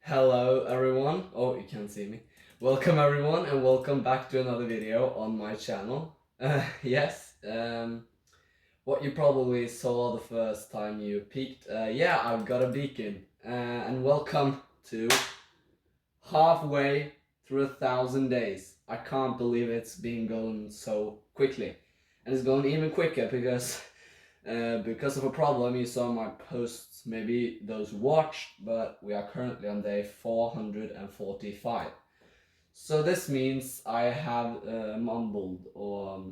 Hello everyone. Oh, you can't see me. Welcome everyone and welcome back to another video on my channel. Yes, what you probably saw the first time you peeked. Yeah, I've got a beacon. And welcome to halfway through 1,000 days. I can't believe it's been going so quickly. And it's going even quicker because of a problem you saw in my posts, maybe those watched, but we are currently on day 445. So this means I have mumbled or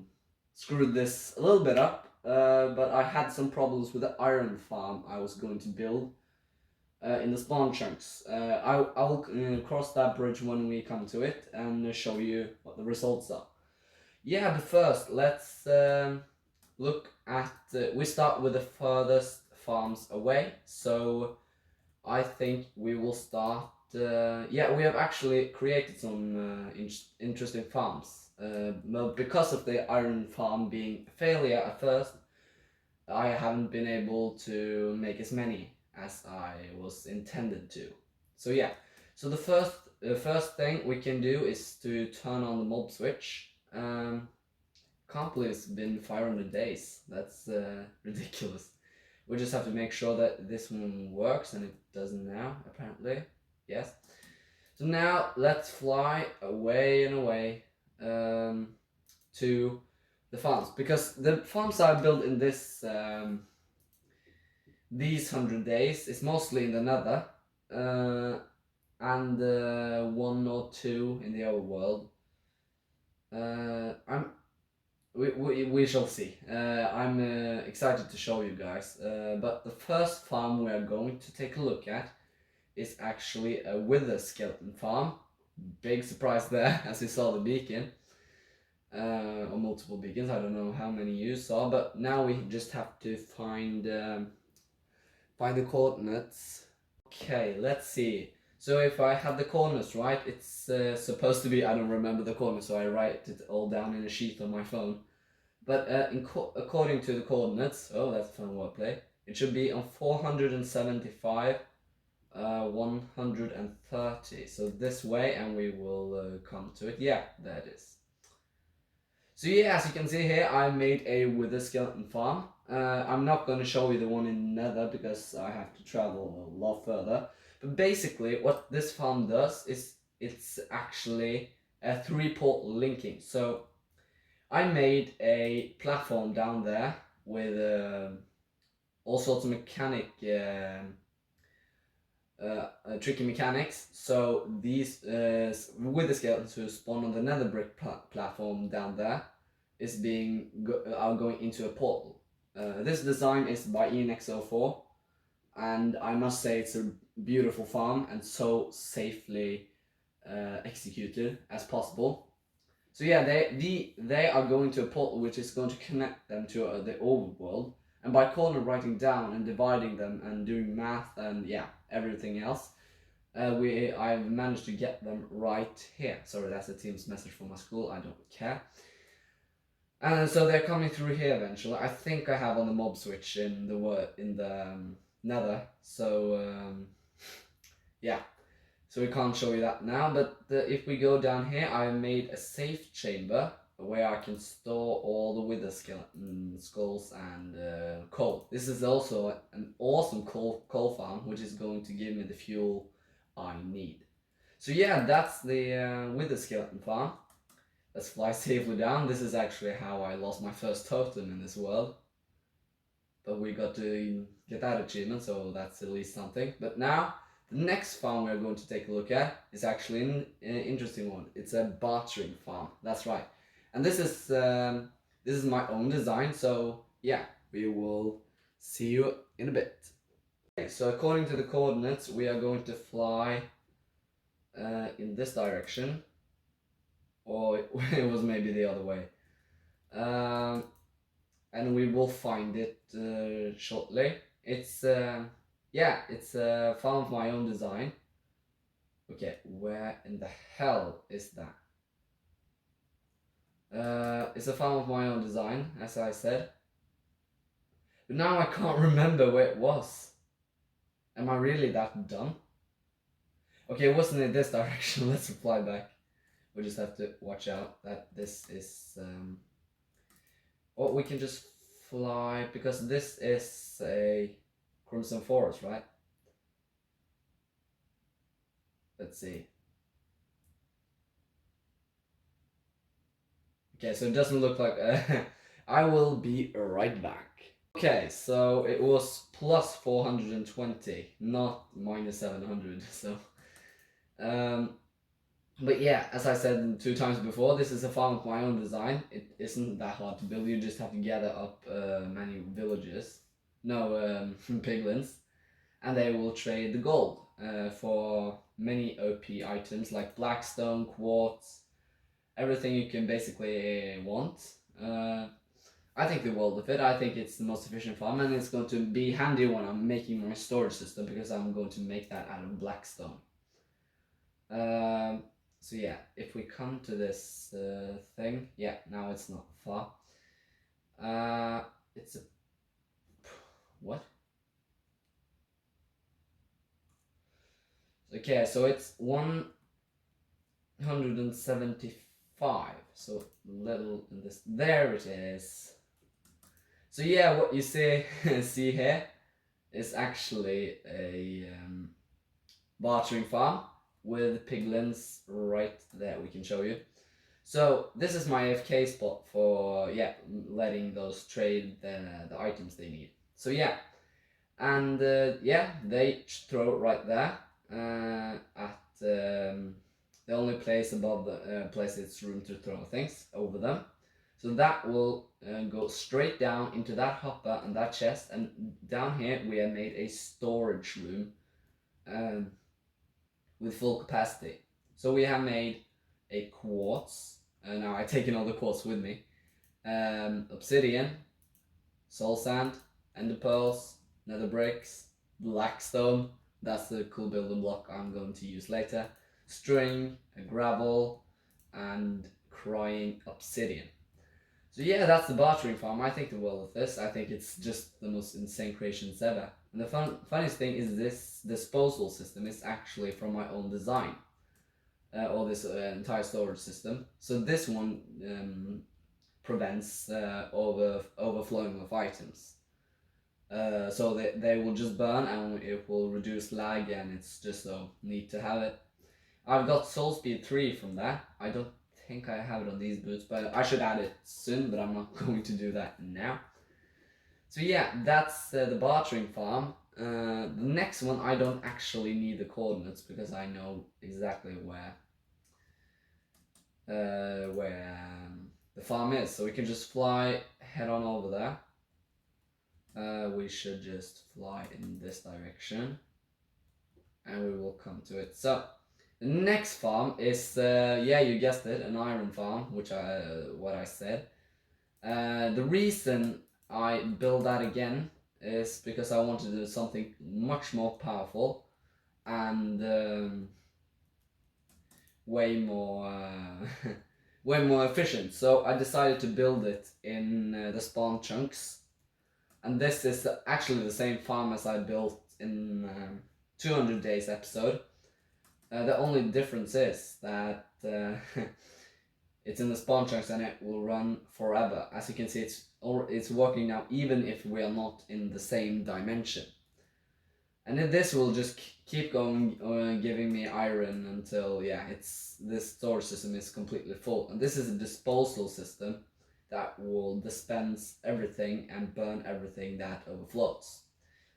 screwed this a little bit up, but I had some problems with the iron farm I was going to build in the spawn chunks. I'll cross that bridge when we come to it and show you what the results are. Yeah, but first let's look at, we start with the furthest farms away, so I think we will start, yeah, we have actually created some interesting farms, but because of the iron farm being a failure at first, I haven't been able to make as many as I was intended to. So yeah, so the first thing we can do is to turn on the mob switch. Can't believe it's been 500 days. That's ridiculous. We just have to make sure that this one works, and it doesn't now, apparently. Yes. So now let's fly away and away to the farms, because the farms I built in these 100 days is mostly in the Nether, and one or two in the overworld. We shall see. I'm excited to show you guys. But the first farm we are going to take a look at is actually a wither skeleton farm. Big surprise there, as you saw the beacon. Or multiple beacons, I don't know how many you saw, but now we just have to find the coordinates. Okay, let's see. So if I have the coordinates right, it's supposed to be, I don't remember the coordinates, so I write it all down in a sheet on my phone. But according to the coordinates, oh, that's fun wordplay, it should be on 475, 130. So this way, and we will come to it. Yeah, there it is. So yeah, as you can see here, I made a wither skeleton farm. I'm not going to show you the one in Nether because I have to travel a lot further. But basically, what this farm does is it's actually a 3-port linking. So I made a platform down there with all sorts of tricky mechanics. So these with the skeletons who spawn on the nether brick platform down there are going into a portal. This design is by ENX04, and I must say it's a beautiful farm and so safely executed as possible. So yeah, they are going to a portal which is going to connect them to the overworld, and by corner writing down and dividing them and doing math and yeah, everything else, I've managed to get them right here. Sorry, that's a Teams message from my school. I don't care. And so they're coming through here eventually. I think I have on the mob switch in the Nether. So yeah. So we can't show you that now, but if we go down here, I made a safe chamber where I can store all the wither skeleton skulls and coal. This is also an awesome coal farm, which is going to give me the fuel I need. So yeah, that's the wither skeleton farm. Let's fly safely down. This is actually how I lost my first totem in this world. But we got to get that achievement, so that's at least something. But now, the next farm we're going to take a look at is actually an interesting one. It's a bartering farm. That's right. And this is my own design. So yeah, we will see you in a bit. Okay, so according to the coordinates, we are going to fly in this direction, or it was maybe the other way. And we will find it shortly. It's yeah, it's a farm of my own design. Okay, where in the hell is that? It's a farm of my own design, as I said. But now I can't remember where it was. Am I really that dumb? Okay, it wasn't in this direction. Let's fly back. We just have to watch out that this is or we can just fly because this is a Crimson Forest, right? Let's see. Okay, so it doesn't look like I will be right back. Okay, so it was plus 420, not minus 700. So um but yeah, as I said 2 times before, this is a farm of my own design. It isn't that hard to build. You just have to gather up many villages, no piglins, and they will trade the gold for many OP items like blackstone, quartz, everything you can basically want. Uh, I think the world of it. I think it's the most efficient farm, and it's going to be handy when I'm making my storage system because I'm going to make that out of blackstone. Um, so yeah, if we come to this thing, yeah, now it's not far. It's a what? Okay, so it's 175. So little in this. There it is. So yeah, what you see see here is actually a bartering farm with piglins right there. We can show you. So this is my AFK spot for letting those trade the items they need. So yeah, and yeah, they throw right there at the only place above the place it's room to throw things over them. So that will go straight down into that hopper and that chest, and down here we have made a storage room um, with full capacity. So we have made a quartz. Now I've taken all the quartz with me. Obsidian, soul sand, ender pearls, nether bricks, blackstone. That's the cool building block I'm going to use later. String, a gravel, and crying obsidian. So yeah, that's the bartering farm. I think the world of this. I think it's just the most insane creations ever. And the funniest thing is this disposal system is actually from my own design. Or this entire storage system. So this one prevents overflowing of items. So they will just burn and it will reduce lag, and it's just so neat to have it. I've got soul speed 3 from that. I don't think I have it on these boots, but I should add it soon, but I'm not going to do that now. So yeah, that's the bartering farm. The next one I don't actually need the coordinates because I know exactly where the farm is, so we can just fly head on over there. We should just fly in this direction and we will come to it. So the next farm is yeah, you guessed it, an iron farm, which what I said. The reason I built that again is because I wanted to do something much more powerful and way more way more efficient. So I decided to build it in the spawn chunks, and this is actually the same farm as I built in 200 days episode. The only difference is that it's in the spawn chunks and it will run forever. As you can see, it's working now even if we are not in the same dimension. And then this will just keep going, giving me iron until this storage system is completely full. And this is a disposal system that will dispense everything and burn everything that overflows.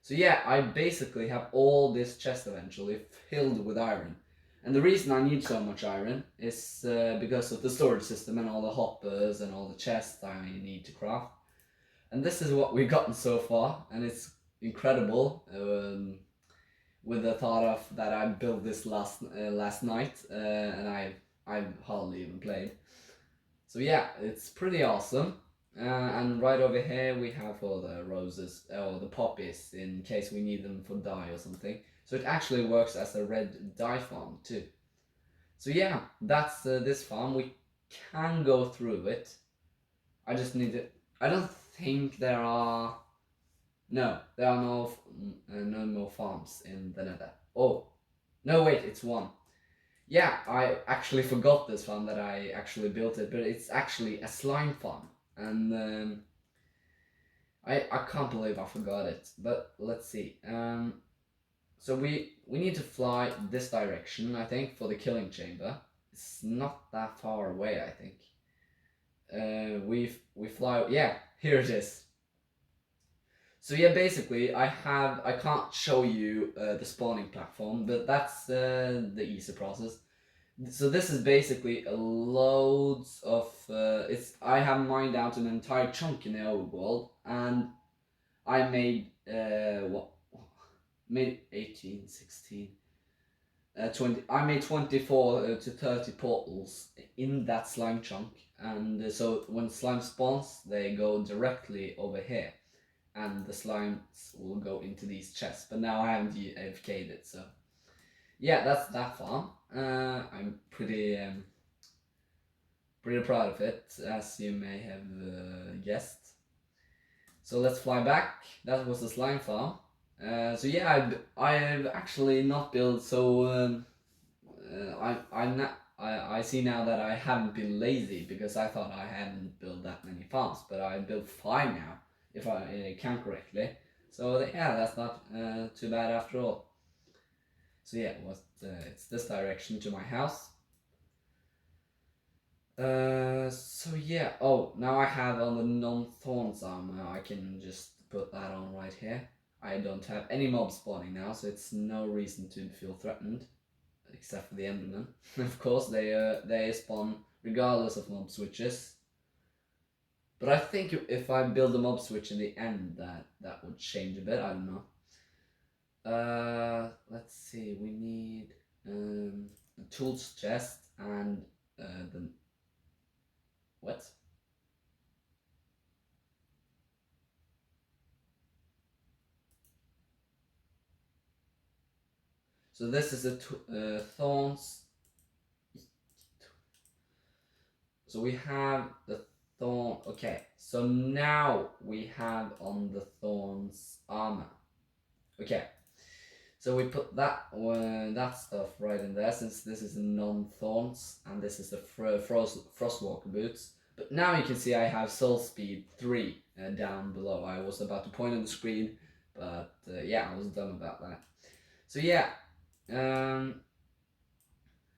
So yeah, I basically have all this chest eventually filled with iron. And the reason I need so much iron is because of the storage system and all the hoppers and all the chests I need to craft. And this is what we've gotten so far, and it's incredible. With the thought of that I built this last night, and I've hardly even played. So yeah, it's pretty awesome. And right over here we have all the roses or the poppies in case we need them for dye or something. So it actually works as a red dye farm too. So yeah, that's this farm. We can go through it. I just need to. I don't think there are. No, there are no more farms in the Nether. Oh, No, wait, it's one. Yeah, I actually forgot this farm that I actually built it, but it's actually a slime farm. And I can't believe I forgot it. But let's see. So we need to fly this direction, I think, for the killing chamber. It's not that far away, I think. We fly. Yeah, here it is. So yeah, basically, I can't show you the spawning platform, but that's the easy process. So this is basically loads of it's I have mined out an entire chunk in the overworld, and I made what made 18, 16, 20. I made 24 to 30 portals in that slime chunk, and so when slime spawns, they go directly over here, and the slimes will go into these chests. But now I haven't AFK'd it, so yeah, that's that farm. I'm pretty proud of it, as you may have guessed. So let's fly back. That was the slime farm. So yeah, I've actually not built so. I see now that I haven't been lazy because I thought I hadn't built that many farms, but I built 5 now, if I count correctly. So yeah, that's not too bad after all. So yeah, it's this direction to my house. So yeah. Oh, now I have on the non-thorns armor. I can just put that on right here. I don't have any mobs spawning now, so it's no reason to feel threatened, except for the Endermen. Of course, they spawn regardless of mob switches. But I think if I build a mob switch in the end, that would change a bit. I don't know. Let's see. We need the tools chest and the what? So this is the thorns. So we have the thorn. Okay, so now we have on the thorns armor. Okay, so we put that stuff right in there, since this is non-thorns and this is the frostwalker boots. But now you can see I have soul speed 3 down below. I was about to point on the screen, but yeah, I was dumb about that. So yeah,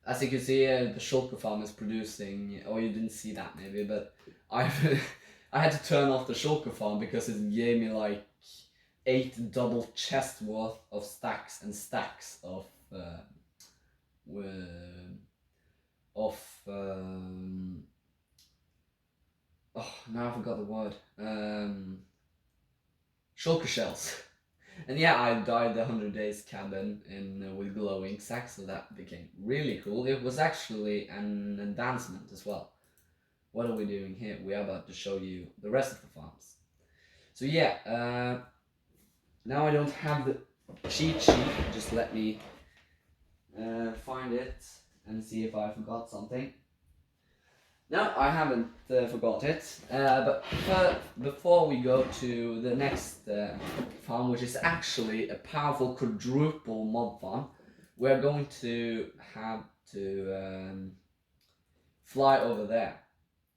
as you can see, the shulker farm is producing. Oh, you didn't see that maybe, but I've I had to turn off the shulker farm because it gave me like 8 double chest worth of stacks and stacks of oh, now I forgot the word. Shulker shells. And yeah, I dyed the 100 Days cabin in with glowing sacks, so that became really cool. It was actually an advancement as well. What are we doing here? We are about to show you the rest of the farms. So yeah, now I don't have the cheat sheet. Just let me find it and see if I forgot something. No, I haven't forgot it. But before we go to the next farm, which is actually a powerful quadruple mob farm, we're going to have to fly over there,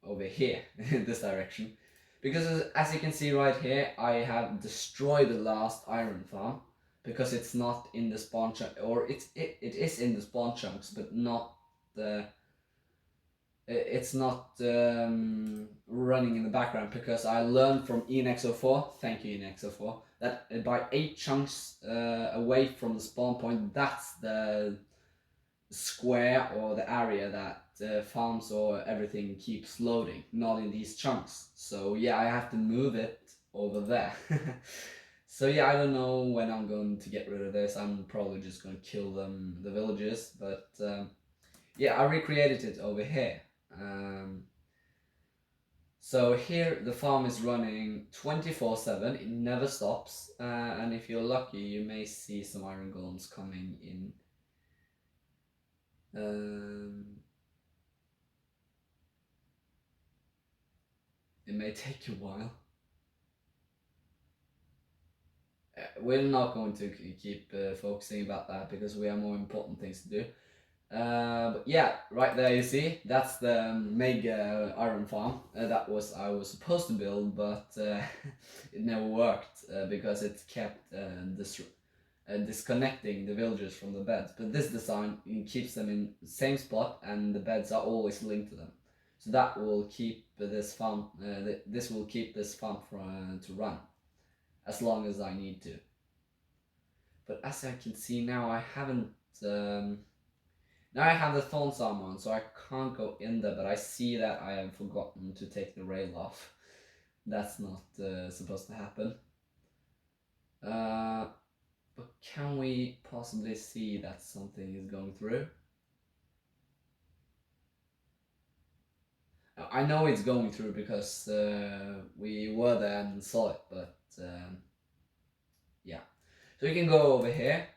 over here, in this direction. Because as you can see right here, I have destroyed the last iron farm, because it's not in the spawn chunk, or it is in the spawn chunks, but not the it's not running in the background, because I learned from ENX04, thank you ENX04, that by 8 chunks away from the spawn point, that's the square or the area that farms or everything keeps loading, not in these chunks. So yeah, I have to move it over there. So yeah, I don't know when I'm going to get rid of this. I'm probably just going to kill the villagers, but yeah, I recreated it over here. So here the farm is running 24/7, it never stops, and if you're lucky you may see some iron golems coming in. It may take a while. We're not going to keep focusing about that because we have more important things to do. But yeah, right there you see, that's the mega iron farm that was I was supposed to build, but it never worked because it kept disconnecting the villagers from the beds. But this design keeps them in the same spot, and the beds are always linked to them. So that will keep this farm. This will keep this farm to run as long as I need to. But as I can see now, I haven't. Now I have the Thorns armor on, so I can't go in there, but I see that I have forgotten to take the rail off. That's not supposed to happen. But can we possibly see that something is going through? I know it's going through because we were there and saw it, but yeah. So we can go over here.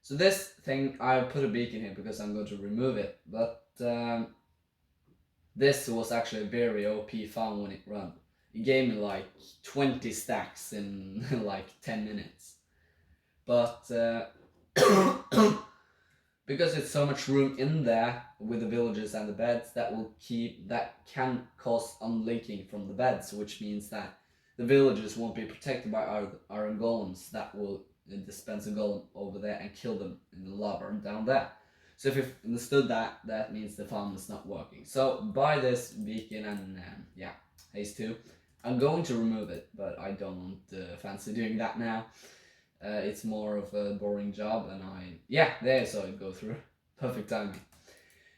So this thing, I put a beacon here because I'm going to remove it, but this was actually a very OP farm when it ran. It gave me like 20 stacks in like 10 minutes. But because it's so much room in there with the villages and the beds, that can cause unlinking from the beds, which means that the villages won't be protected by iron golems that will dispense a golem over there and kill them in the lava down there. So if you've understood that, that means the farm is not working. So by this beacon and yeah, haste 2, I'm going to remove it, but I don't fancy doing that now. It's more of a boring job, and yeah, there I saw it go through. Perfect timing.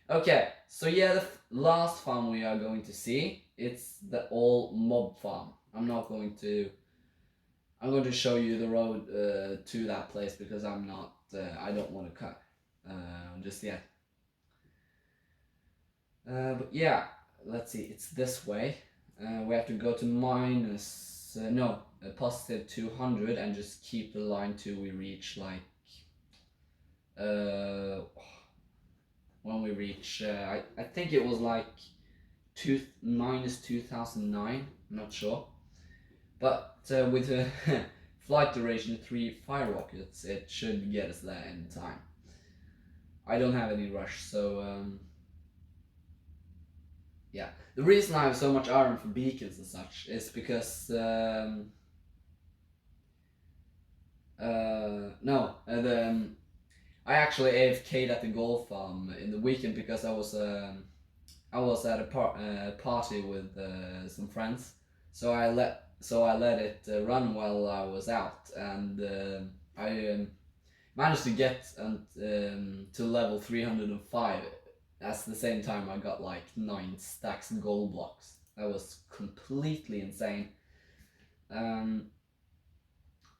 Okay, so yeah, the last farm we are going to see, it's the all mob farm. I'm going to show you the road to that place because I don't want to cut just yet. But yeah, let's see, it's this way. We have to go to minus, no, positive 200 and just keep the line till we reach like, when we reach, I think it was like minus 2009, I'm not sure. But with a flight duration 3 fire rockets, it should get us there in time. I don't have any rush, so yeah. The reason I have so much iron for beacons and such is because I actually AFK'd at the gold farm in the weekend because I was at a party with some friends, so I let it run while I was out, and I managed to get to level 305. At the same time, I got like 9 stacks of gold blocks. That was completely insane.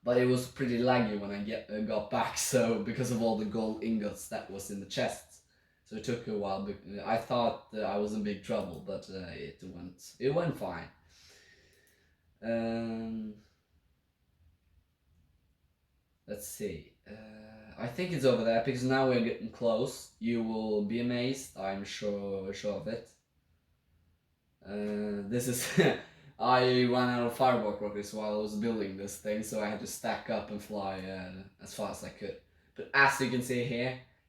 But it was pretty laggy when I got back, so because of all the gold ingots that was in the chests. So it took a while. I thought I was in big trouble, but it went fine. Let's see. I think it's over there because now we're getting close. You will be amazed. I'm sure of it. This is I ran out of fireball rockets while I was building this thing, so I had to stack up and fly as fast as I could. But as you can see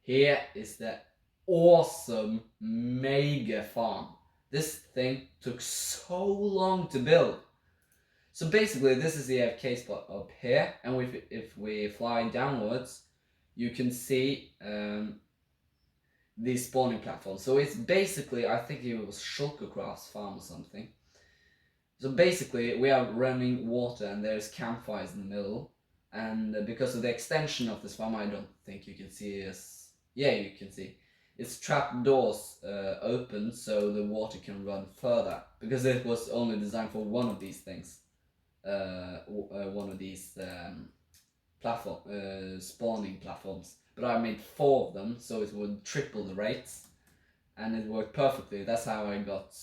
here is the awesome mega farm. This thing took so long to build. So basically, this is the AFK spot up here, and if we fly downwards, you can see these spawning platforms. So it's basically, I think it was Shulkercraft's farm or something. So basically, we are running water and there's campfires in the middle. And because of the extension of this farm, I don't think you can see us. Yeah, you can see. It's trap doors open so the water can run further. Because it was only designed for one of these things. One of these spawning platforms. But I made 4 of them, so it would triple the rates. And it worked perfectly. That's how I got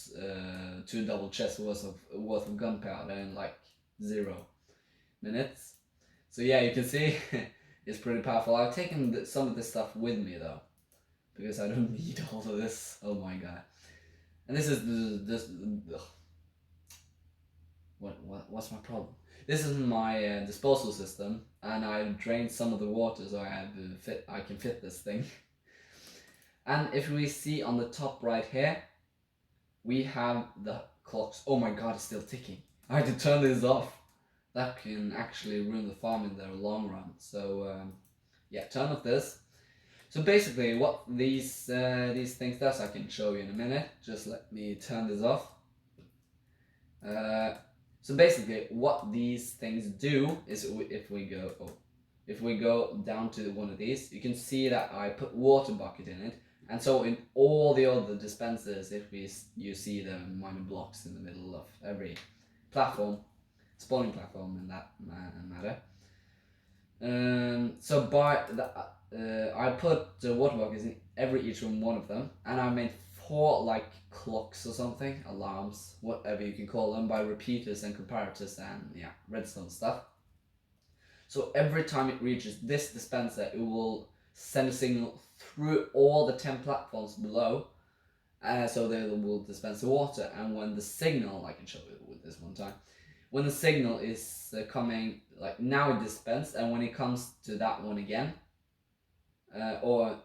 2 double chests worth of gunpowder in like 0 minutes. So yeah, you can see it's pretty powerful. I've taken some of this stuff with me though, because I don't need all of this. Oh my god! And this is what's my problem? This is my disposal system, and I've drained some of the water so I can fit this thing. And if we see on the top right here, we have the clocks. Oh my god, it's still ticking. I had to turn this off. That can actually ruin the farm in the long run. So yeah, turn off this. So basically, what these things does, I can show you in a minute. Just let me turn this off. So basically, what these things do is, if we go down to one of these, you can see that I put water bucket in it. And so in all the other dispensers, you see the minor blocks in the middle of every platform, spawning platform in that matter. So by the, I put the water buckets in each one of them, and I made 4 like clocks or something, alarms, whatever you can call them, by repeaters and comparators and yeah, redstone stuff. So every time it reaches this dispenser, it will send a signal through all the 10 platforms below, so they will dispense the water. And when the signal, I can show you with this one time, when the signal is coming, like now it dispensed, and when it comes to that one again, or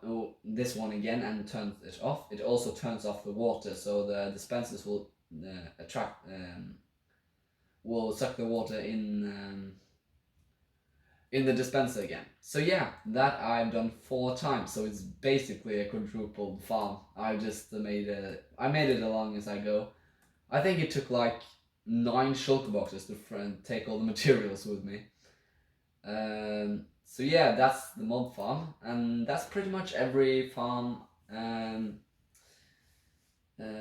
this one again, and turns it off, it also turns off the water, so the dispensers will will suck the water in the dispenser again. So yeah, that I've done 4 times, so it's basically a quadrupled farm. I just made it along as I go. I think it took like 9 shulker boxes to take all the materials with me. So yeah, that's the mob farm, and that's pretty much every farm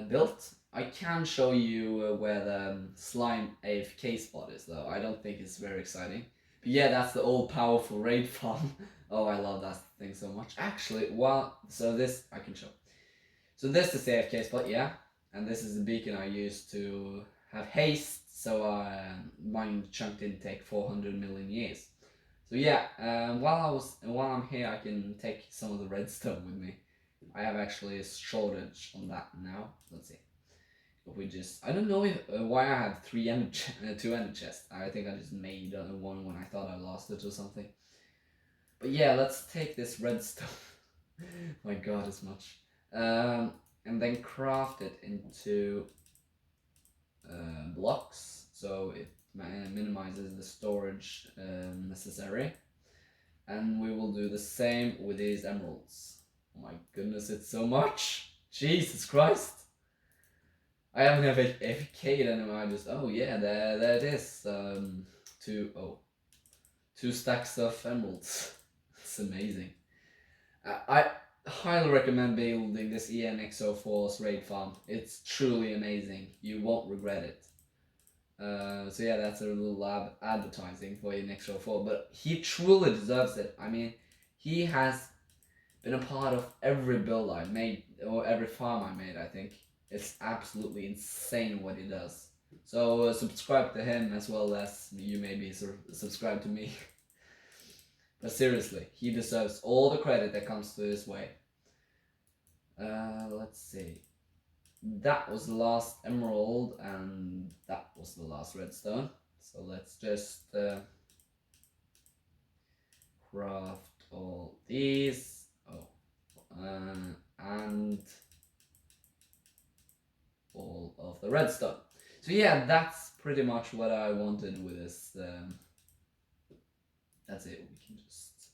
built. I can show you where the slime AFK spot is, though. I don't think it's very exciting. But yeah, that's the old powerful raid farm. Oh, I love that thing so much. Actually, so this I can show. So this is the AFK spot, yeah, and this is the beacon I used to have haste, so mine chunk didn't take 400 million years. So yeah, while I'm here, I can take some of the redstone with me. I have actually a shortage on that now. Let's see. If we just, I don't know why I have 2 ender chests. I think I just made one when I thought I lost it or something. But yeah, let's take this redstone. My god, it's much. And then craft it into blocks, so it minimizes the storage necessary. And we will do the same with these emeralds. Oh my goodness, it's so much! Jesus Christ! I haven't AFK'd anymore. I just, oh yeah, there it is. 2 stacks of emeralds. It's amazing. I highly recommend building this ENX04's raid farm. It's truly amazing. You won't regret it. So yeah, that's a little advertising for ENX04, but he truly deserves it. I mean, he has been a part of every build I made, or every farm I made, I think. It's absolutely insane what he does. So subscribe to him as well as you maybe subscribe to me. But seriously, he deserves all the credit that comes to his way. Let's see. That was the last emerald, and that was the last redstone. So let's just craft all these. And all of the redstone. So yeah, that's pretty much what I wanted with this. That's it. We can just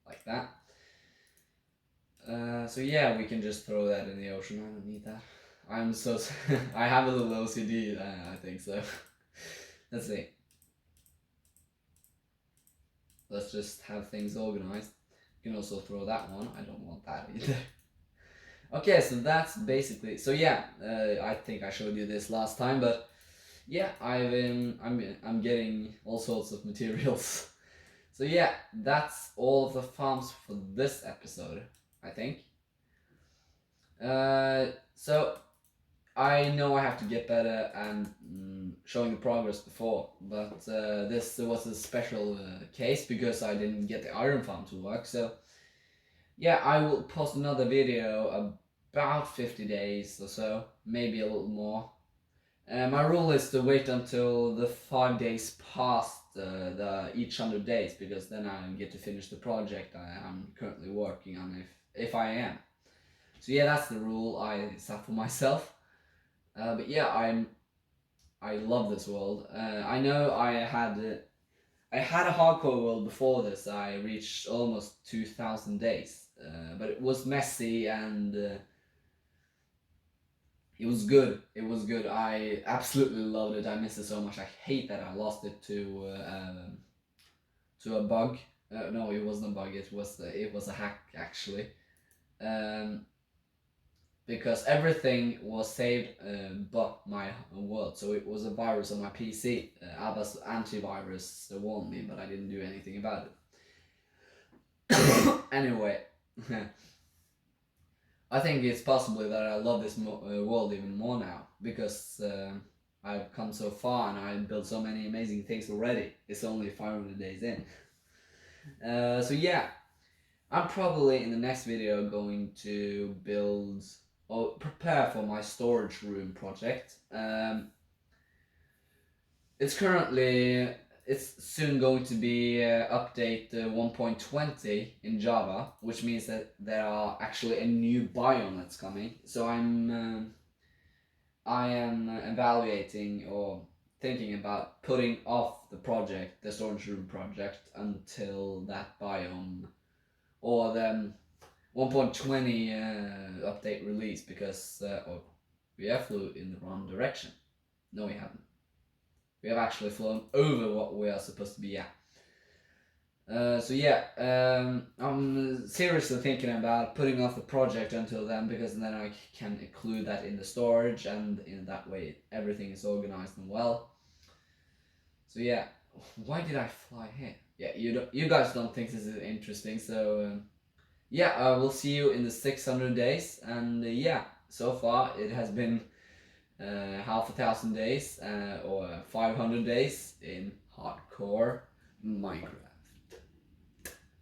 like that. So yeah, we can just throw that in the ocean. I don't need that. I'm so I have a little OCD. I think so. Let's see. Let's just have things organized. You can also throw that one. I don't want that either. Okay, so that's basically, so yeah, I think I showed you this last time, but yeah, I'm getting all sorts of materials. So yeah, that's all of the farms for this episode, I think. So I know I have to get better and showing the progress before, but this was a special case because I didn't get the iron farm to work. So yeah, I will post another video about 50 days or so, maybe a little more. My rule is to wait until the 5 days past the each 100 days, because then I get to finish the project I'm currently working on, if I am. So yeah, that's the rule I set for myself. But yeah, I love this world. I know I had a hardcore world before this. I reached almost 2,000 days, but it was messy and it was good. It was good. I absolutely loved it. I miss it so much. I hate that I lost it to a bug. No, it wasn't a bug. It was a hack actually. Um, because everything was saved but my world. So it was a virus on my PC. Aba's antivirus warned me, but I didn't do anything about it. Anyway, I think it's possibly that I love this world even more now, because I've come so far and I built so many amazing things already. It's only 500 days in. So yeah, I'm probably in the next video going to build or prepare for my storage room project. It's soon going to be update 1.20 in Java, which means that there are actually a new biome that's coming. So I am evaluating or thinking about putting off the storage room project, until that biome or the 1.20 update release, because we have flew in the wrong direction. No, we haven't. We have actually flown over what we are supposed to be at. So yeah, I'm seriously thinking about putting off the project until then, because then I can include that in the storage, and in that way everything is organized and well. So yeah, why did I fly here? Yeah, you guys don't think this is interesting, so yeah, we'll see you in the 600 days, and yeah, so far it has been half a thousand days or 500 days in hardcore Minecraft.